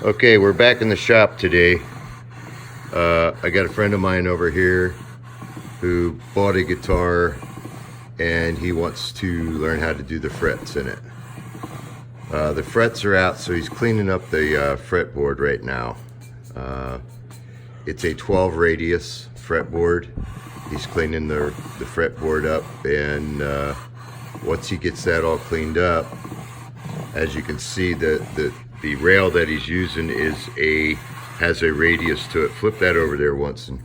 Okay, we're back in the shop today. I got a friend of mine over here who bought a guitar and he wants to learn how to do the frets in it. The frets are out, so he's cleaning up the fretboard right now. It's a 12 radius fretboard. He's cleaning the fretboard up, and once he gets that all cleaned up, as you can see, the rail that he's using has a radius to it. Flip that over there once, and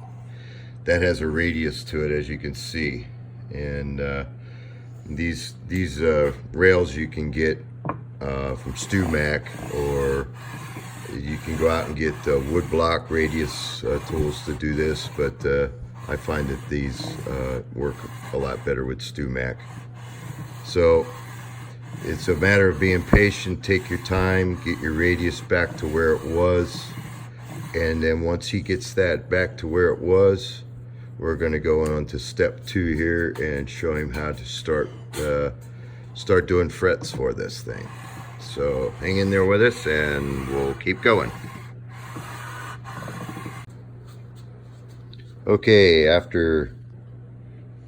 that has a radius to it, as you can see. And these rails you can get from StewMac, or you can go out and get wood block radius tools to do this, but I find that these work a lot better with StewMac. So it's a matter of being patient. Take your time, get your radius back to where it was, and then once he gets that back to where it was, we're going to go on to step 2 here and show him how to start doing frets for this thing. So hang in there with us and we'll keep going. Okay, after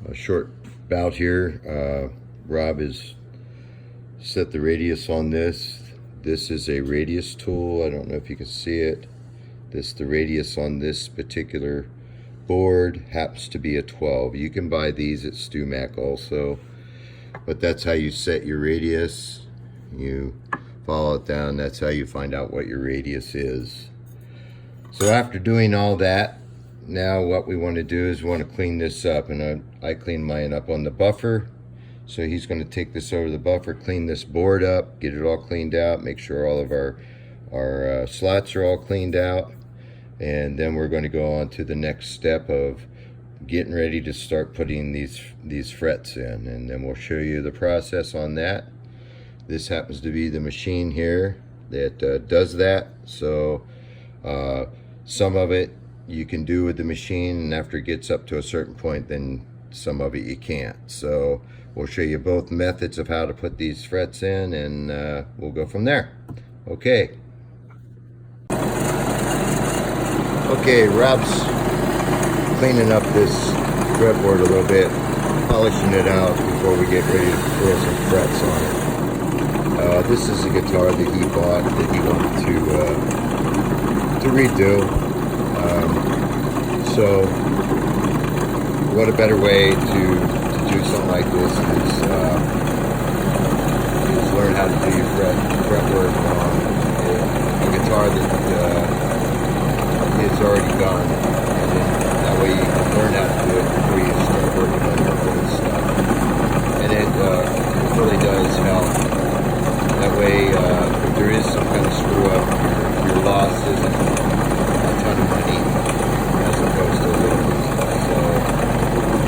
a short bout here, Rob has set the radius on this. This is a radius tool. I don't know if you can see it. The radius on this particular board happens to be a 12. You can buy these at StewMac also, but that's how you set your radius. You follow it down. That's how you find out what your radius is. So after doing all that, now what we want to do is we want to clean this up, and I clean mine up on the buffer. So he's going to take this over the buffer, clean this board up, get it all cleaned out, make sure all of our slots are all cleaned out, and then we're going to go on to the next step of getting ready to start putting these frets in, and then we'll show you the process on that. This happens to be the machine here that does that. So some of it you can do with the machine, and after it gets up to a certain point, then some of it you can't. So we'll show you both methods of how to put these frets in, and we'll go from there. Okay. Okay, Rob's cleaning up this fretboard a little bit, polishing it out before we get ready to throw some frets on it. This is a guitar that he bought that he wanted to redo. So what a better way to do something like this is learn how to do your fretwork on a guitar that is already done, and then that way you can learn how to do it before you start working on your own stuff. And it really does help. That way, if there is some kind of screw up, your loss isn't a ton of money as opposed to a little bit. So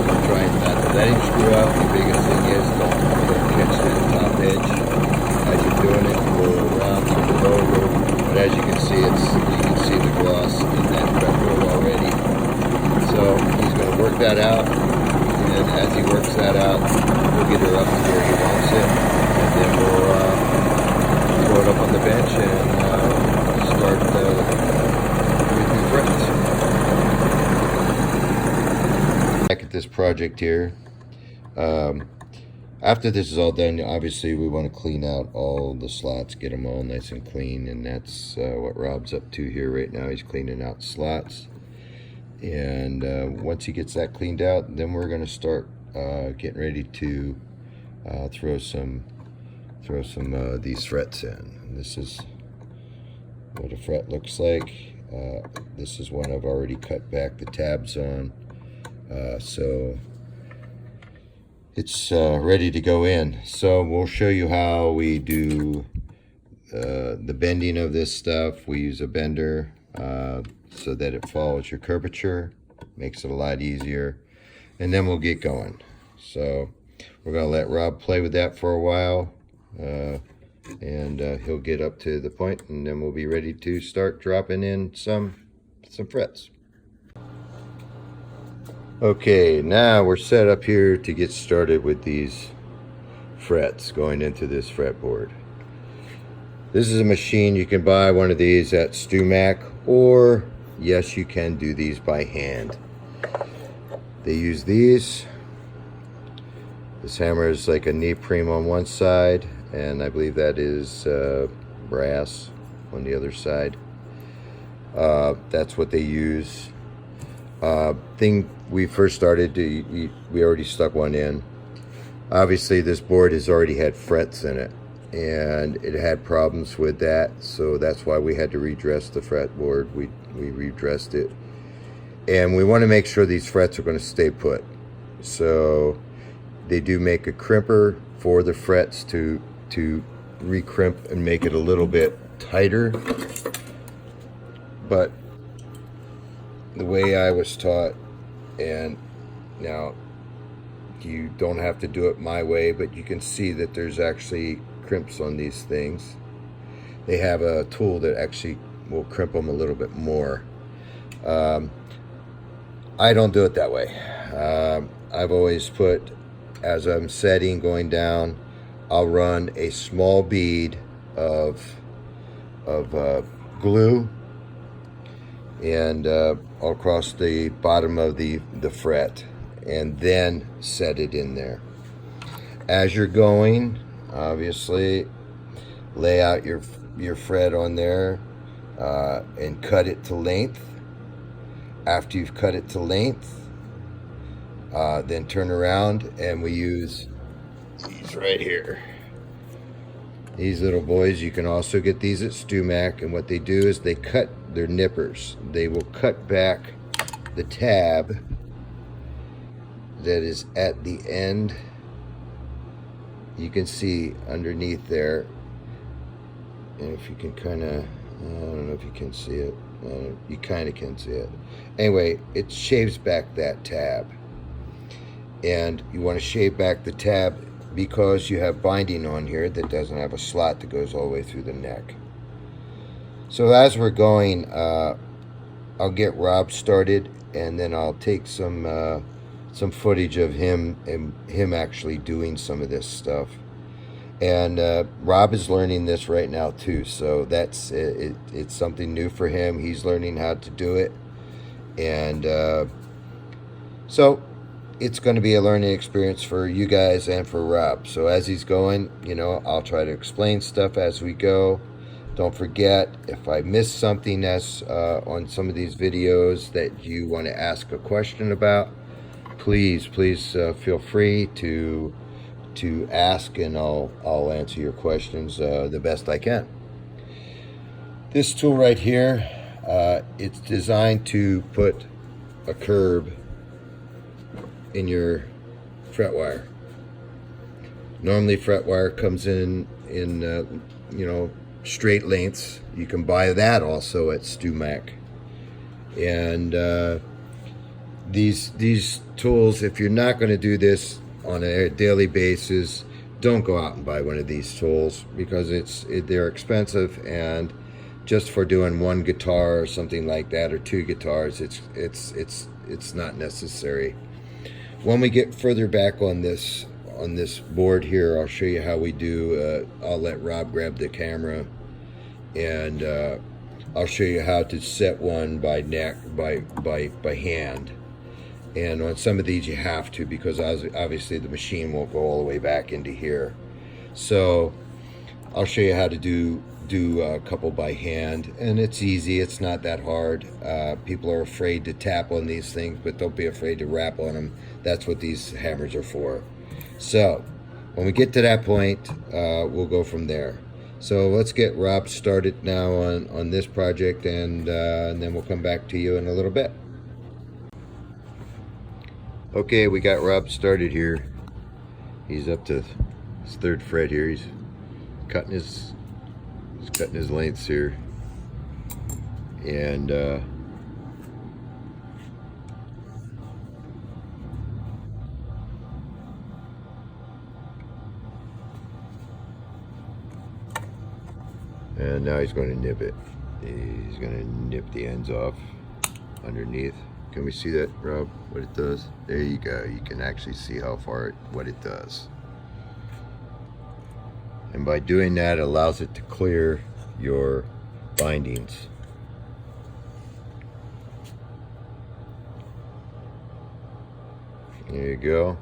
I'm trying not to let him screw up. The biggest thing is don't catch that top edge as you're doing it. Roll around, turn it over. But as you can see, you can see the gloss in that fretboard already. So he's going to work that out, and as he works that out, we'll get her up to where he wants it, and then we'll throw it up on the bench and start doing new frets. Back at this project here. After this is all done, obviously we want to clean out all the slots, get them all nice and clean, and that's what Rob's up to here right now. He's cleaning out slots, and once he gets that cleaned out, then we're going to start getting ready to throw some of these frets in. This is what a fret looks like. This is one I've already cut back the tabs on, so it's ready to go in. So we'll show you how we do the bending of this stuff. We use a bender so that it follows your curvature, makes it a lot easier, and then we'll get going. So we're going to let Rob play with that for a while, and he'll get up to the point, and then we'll be ready to start dropping in some frets. Okay, now we're set up here to get started with these frets going into this fretboard. This is a machine. You can buy one of these at StewMac, or yes, you can do these by hand. They use these. This hammer is like a neoprene on one side, and I believe that is brass on the other side. That's what they use. Thing we first started, we already stuck one in. Obviously, this board has already had frets in it, and it had problems with that, so that's why we had to redress the fretboard. We redressed it, and we want to make sure these frets are going to stay put. So they do make a crimper for the frets to recrimp and make it a little bit tighter. But the way I was taught, and now you don't have to do it my way, but you can see that there's actually crimps on these things. They have a tool that actually will crimp them a little bit more. I don't do it that way. I've always put, as I'm setting, going down, I'll run a small bead of glue and across the bottom of the fret, and then set it in there. As you're going, obviously, lay out your fret on there and cut it to length. After you've cut it to length, then turn around, and we use these right here. These little boys, you can also get these at StewMac, and what they do is they cut their nippers. They will cut back the tab that is at the end. You can see underneath there, and if you can kind of, I don't know if you can see it. You kind of can see it. Anyway, it shaves back that tab, and you want to shave back the tab because you have binding on here that doesn't have a slot that goes all the way through the neck. So as we're going, I'll get Rob started, and then I'll take some footage of him and him actually doing some of this stuff. And Rob is learning this right now too, so that's it. It's something new for him. He's learning how to do it, and so it's going to be a learning experience for you guys and for Rob. So as he's going, you know, I'll try to explain stuff as we go. Don't forget, if I miss something as on some of these videos that you want to ask a question about, please feel free to ask, and I'll answer your questions the best I can. This tool right here, it's designed to put a curb in your fret wire. Normally fret wire comes in you know, straight lengths. You can buy that also at StewMac. And these tools, if you're not going to do this on a daily basis, don't go out and buy one of these tools, because they're expensive, and just for doing one guitar or something like that, or two guitars, it's not necessary. When we get further back on this board here, I'll show you how we do. I'll let Rob grab the camera, and I'll show you how to set one by hand. And on some of these you have to, because obviously the machine won't go all the way back into here. So I'll show you how to do a couple by hand, and it's easy. It's not that hard. People are afraid to tap on these things, but don't be afraid to rap on them. That's what these hammers are for. So when we get to that point, we'll go from there. So let's get Rob started now on this project, and then we'll come back to you in a little bit. Okay, we got Rob started here. He's up to his third fret here. He's cutting his lengths here, and now he's going to nip it. He's going to nip the ends off underneath. Can we see that, Rob, what it does? There you go. You can actually see how far what it does. And by doing that, it allows it to clear your bindings. There you go.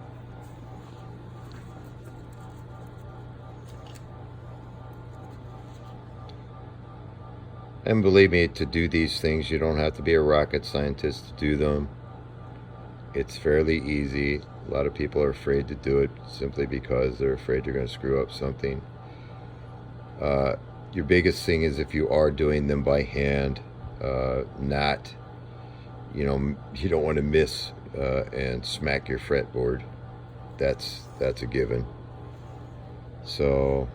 And believe me, to do these things, you don't have to be a rocket scientist to do them. It's fairly easy. A lot of people are afraid to do it simply because they're afraid they're going to screw up something. Your biggest thing is if you are doing them by hand, not, you don't want to miss and smack your fretboard. That's a given. So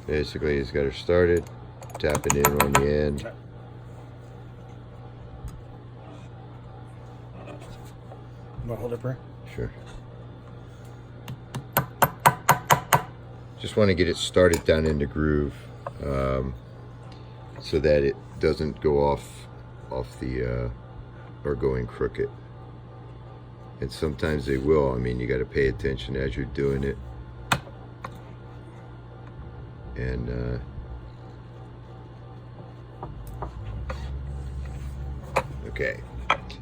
basically, he's got her started, tapping in on the end. Hold it, bro. Sure. Just want to get it started down in the groove, so that it doesn't go off the or going crooked. And sometimes they will. I mean, you got to pay attention as you're doing it. And okay,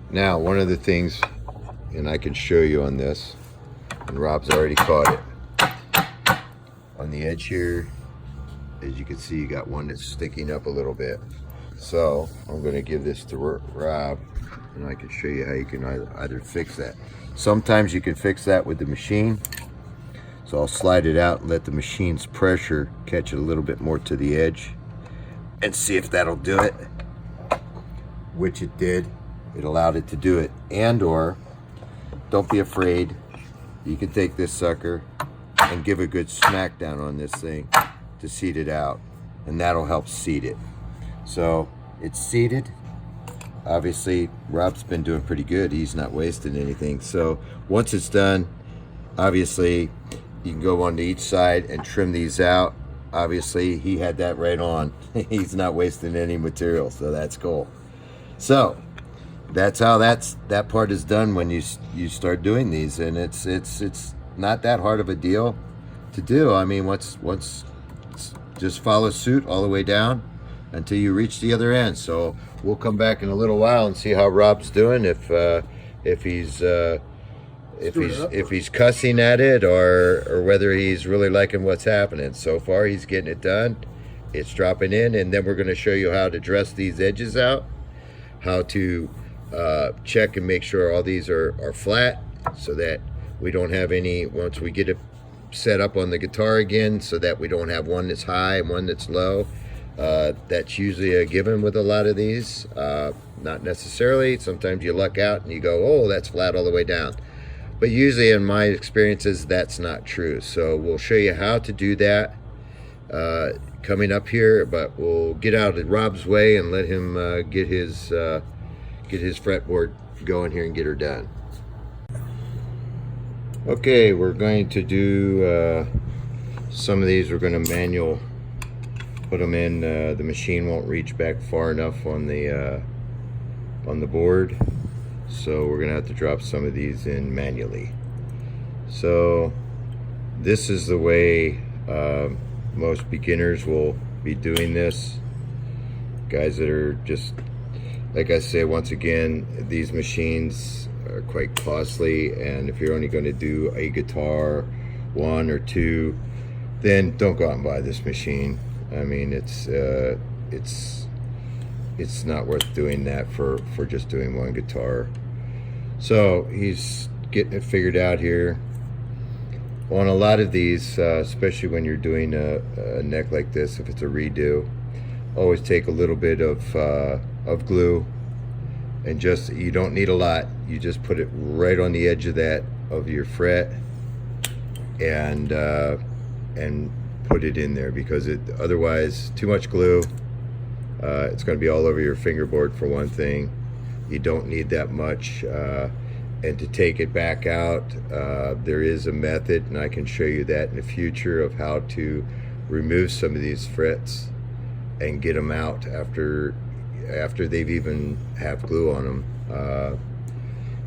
now one of the things, and I can show you on this, and Rob's already caught it on the edge here. As you can see, you got one that's sticking up a little bit. So I'm going to give this to Rob, and I can show you how you can either fix that. Sometimes you can fix that with the machine. So I'll slide it out and let the machine's pressure catch it a little bit more to the edge and see if that'll do it, which it did. It allowed it to do it. And or, don't be afraid, you can take this sucker and give a good smack down on this thing to seat it out, and that'll help seat it. So it's seated. Obviously Rob's been doing pretty good. He's not wasting anything. So once it's done, obviously you can go onto each side and trim these out. Obviously he had that right on. He's not wasting any material, so that's cool. So that's how that part is done when you start doing these, and it's not that hard of a deal to do. I mean, once just follow suit all the way down until you reach the other end. So we'll come back in a little while and see how Rob's doing, if he's cussing at it or whether he's really liking what's happening. So far he's getting it done. It's dropping in, and then we're going to show you how to dress these edges out, how to check and make sure all these are flat, so that we don't have any, once we get it set up on the guitar again, so that we don't have one that's high and one that's low. That's usually a given with a lot of these. Not necessarily. Sometimes you luck out and you go, oh, that's flat all the way down. But usually in my experiences, that's not true. So we'll show you how to do that coming up here, but we'll get out of Rob's way and let him get his fretboard going here and get her done. Okay, we're going to do some of these. We're going to manual put them in. The machine won't reach back far enough on the board, so we're gonna have to drop some of these in manually. So this is the way most beginners will be doing this. Guys that are just, like I say, once again, these machines are quite costly, and if you're only going to do a guitar, one or two, then don't go out and buy this machine. I mean, it's not worth doing that for just doing one guitar. So he's getting it figured out here. On a lot of these, especially when you're doing a neck like this, if it's a redo, always take a little bit of glue, and just, you don't need a lot, you just put it right on the edge of your fret, and put it in there, because otherwise too much glue, it's going to be all over your fingerboard for one thing. You don't need that much. And to take it back out, there is a method, and I can show you that in the future, of how to remove some of these frets and get them out after after they've even have glue on them.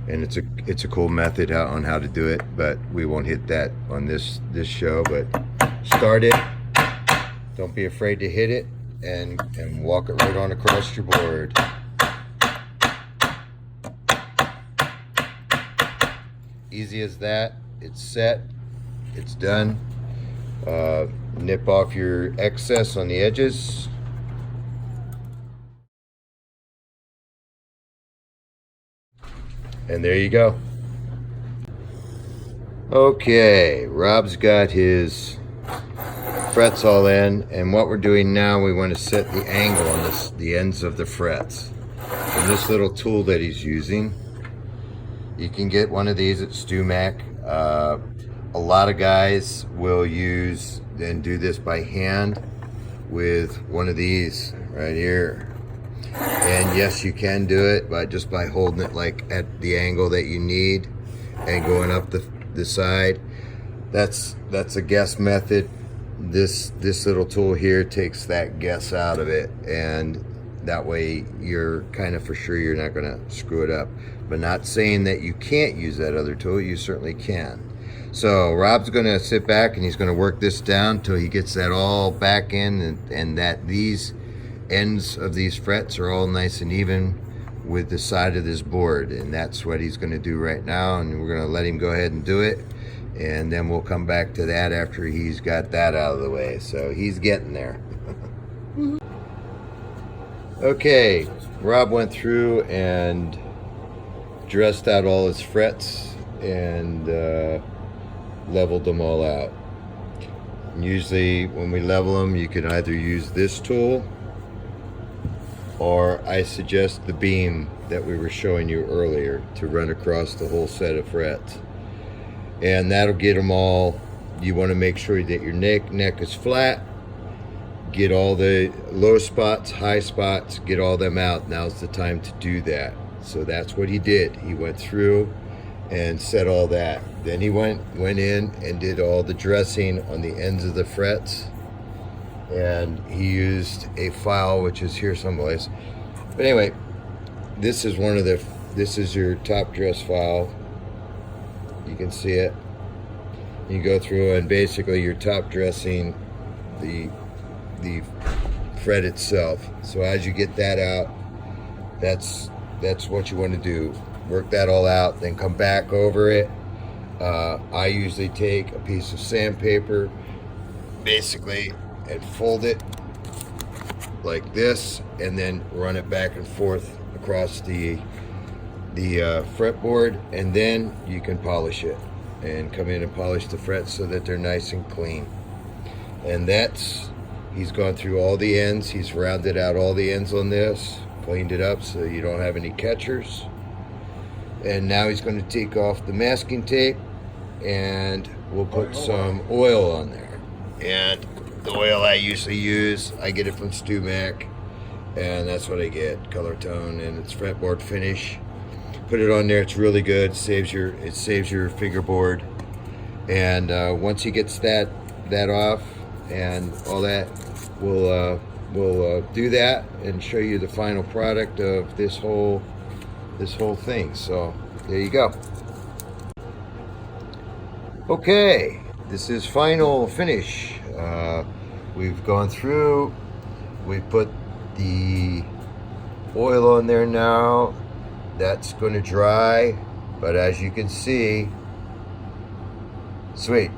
And it's a cool method on how to do it, but we won't hit that on this show. But start it. Don't be afraid to hit it, and walk it right on across your board. Easy as that. It's set. It's done. Nip off your excess on the edges. And there you go. Okay, Rob's got his frets all in, and what we're doing now, we want to set the angle on the ends of the frets. And this little tool that he's using, you can get one of these at StewMac. A lot of guys will use and do this by hand with one of these right here. And yes, you can do it just by holding it like at the angle that you need and going up the side. That's a guess method. This little tool here takes that guess out of it, and that way you're kind of for sure you're not going to screw it up. But not saying that you can't use that other tool, you certainly can. So Rob's going to sit back and he's going to work this down till he gets that all back in, and that these ends of these frets are all nice and even with the side of this board. And that's what he's going to do right now, and we're going to let him go ahead and do it, and then we'll come back to that after he's got that out of the way. So he's getting there. Okay, Rob went through and dressed out all his frets and leveled them all out. And usually when we level them, you can either use this tool, or I suggest the beam that we were showing you earlier to run across the whole set of frets. And that'll get them all. You want to make sure that your neck is flat. Get all the low spots, high spots, get all them out. Now's the time to do that. So that's what he did. He went through and set all that. Then he went in and did all the dressing on the ends of the frets. And he used a file, which is here someplace. But anyway, this is your top dress file. You can see it. You go through and basically you're top dressing the fret itself. So as you get that out, that's what you want to do. Work that all out, then come back over it. I usually take a piece of sandpaper, basically, and fold it like this, and then run it back and forth across the fretboard, and then you can polish it and come in and polish the frets so that they're nice and clean. And he's gone through all the ends. He's rounded out all the ends on this, cleaned it up so you don't have any catchers. And now he's going to take off the masking tape, and we'll put some oil on there. And the oil I usually use, I get it from StewMac, and that's what I get, color tone, and it's fretboard finish. Put it on there, it's really good. It saves your fingerboard. And once he gets that off and all that, we'll do that and show you the final product of this whole thing. So there you go. Okay, this is final finish. We've gone through, we put the oil on there now. That's going to dry, but as you can see, sweet.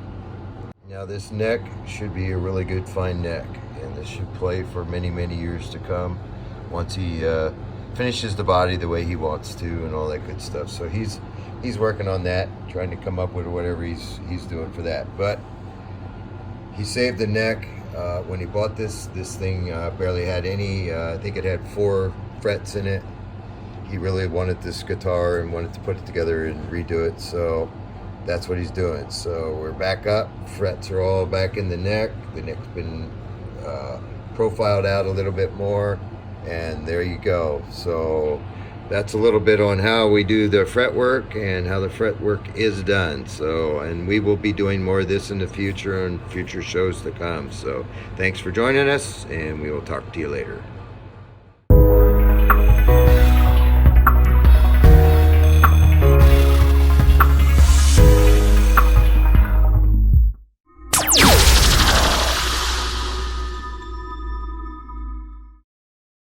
Now this neck should be a really good fine neck, and this should play for many years to come once he finishes the body the way he wants to and all that good stuff. So he's working on that, trying to come up with whatever he's doing for that. But he saved the neck. When he bought this thing barely had any. I think it had 4 frets in it. He really wanted this guitar and wanted to put it together and redo it, so that's what he's doing. So we're back up. Frets are all back in the neck. The neck's been profiled out a little bit more, and there you go. So that's a little bit on how we do the fret work and how the fret work is done. So, and we will be doing more of this in the future and future shows to come. So thanks for joining us, and we will talk to you later.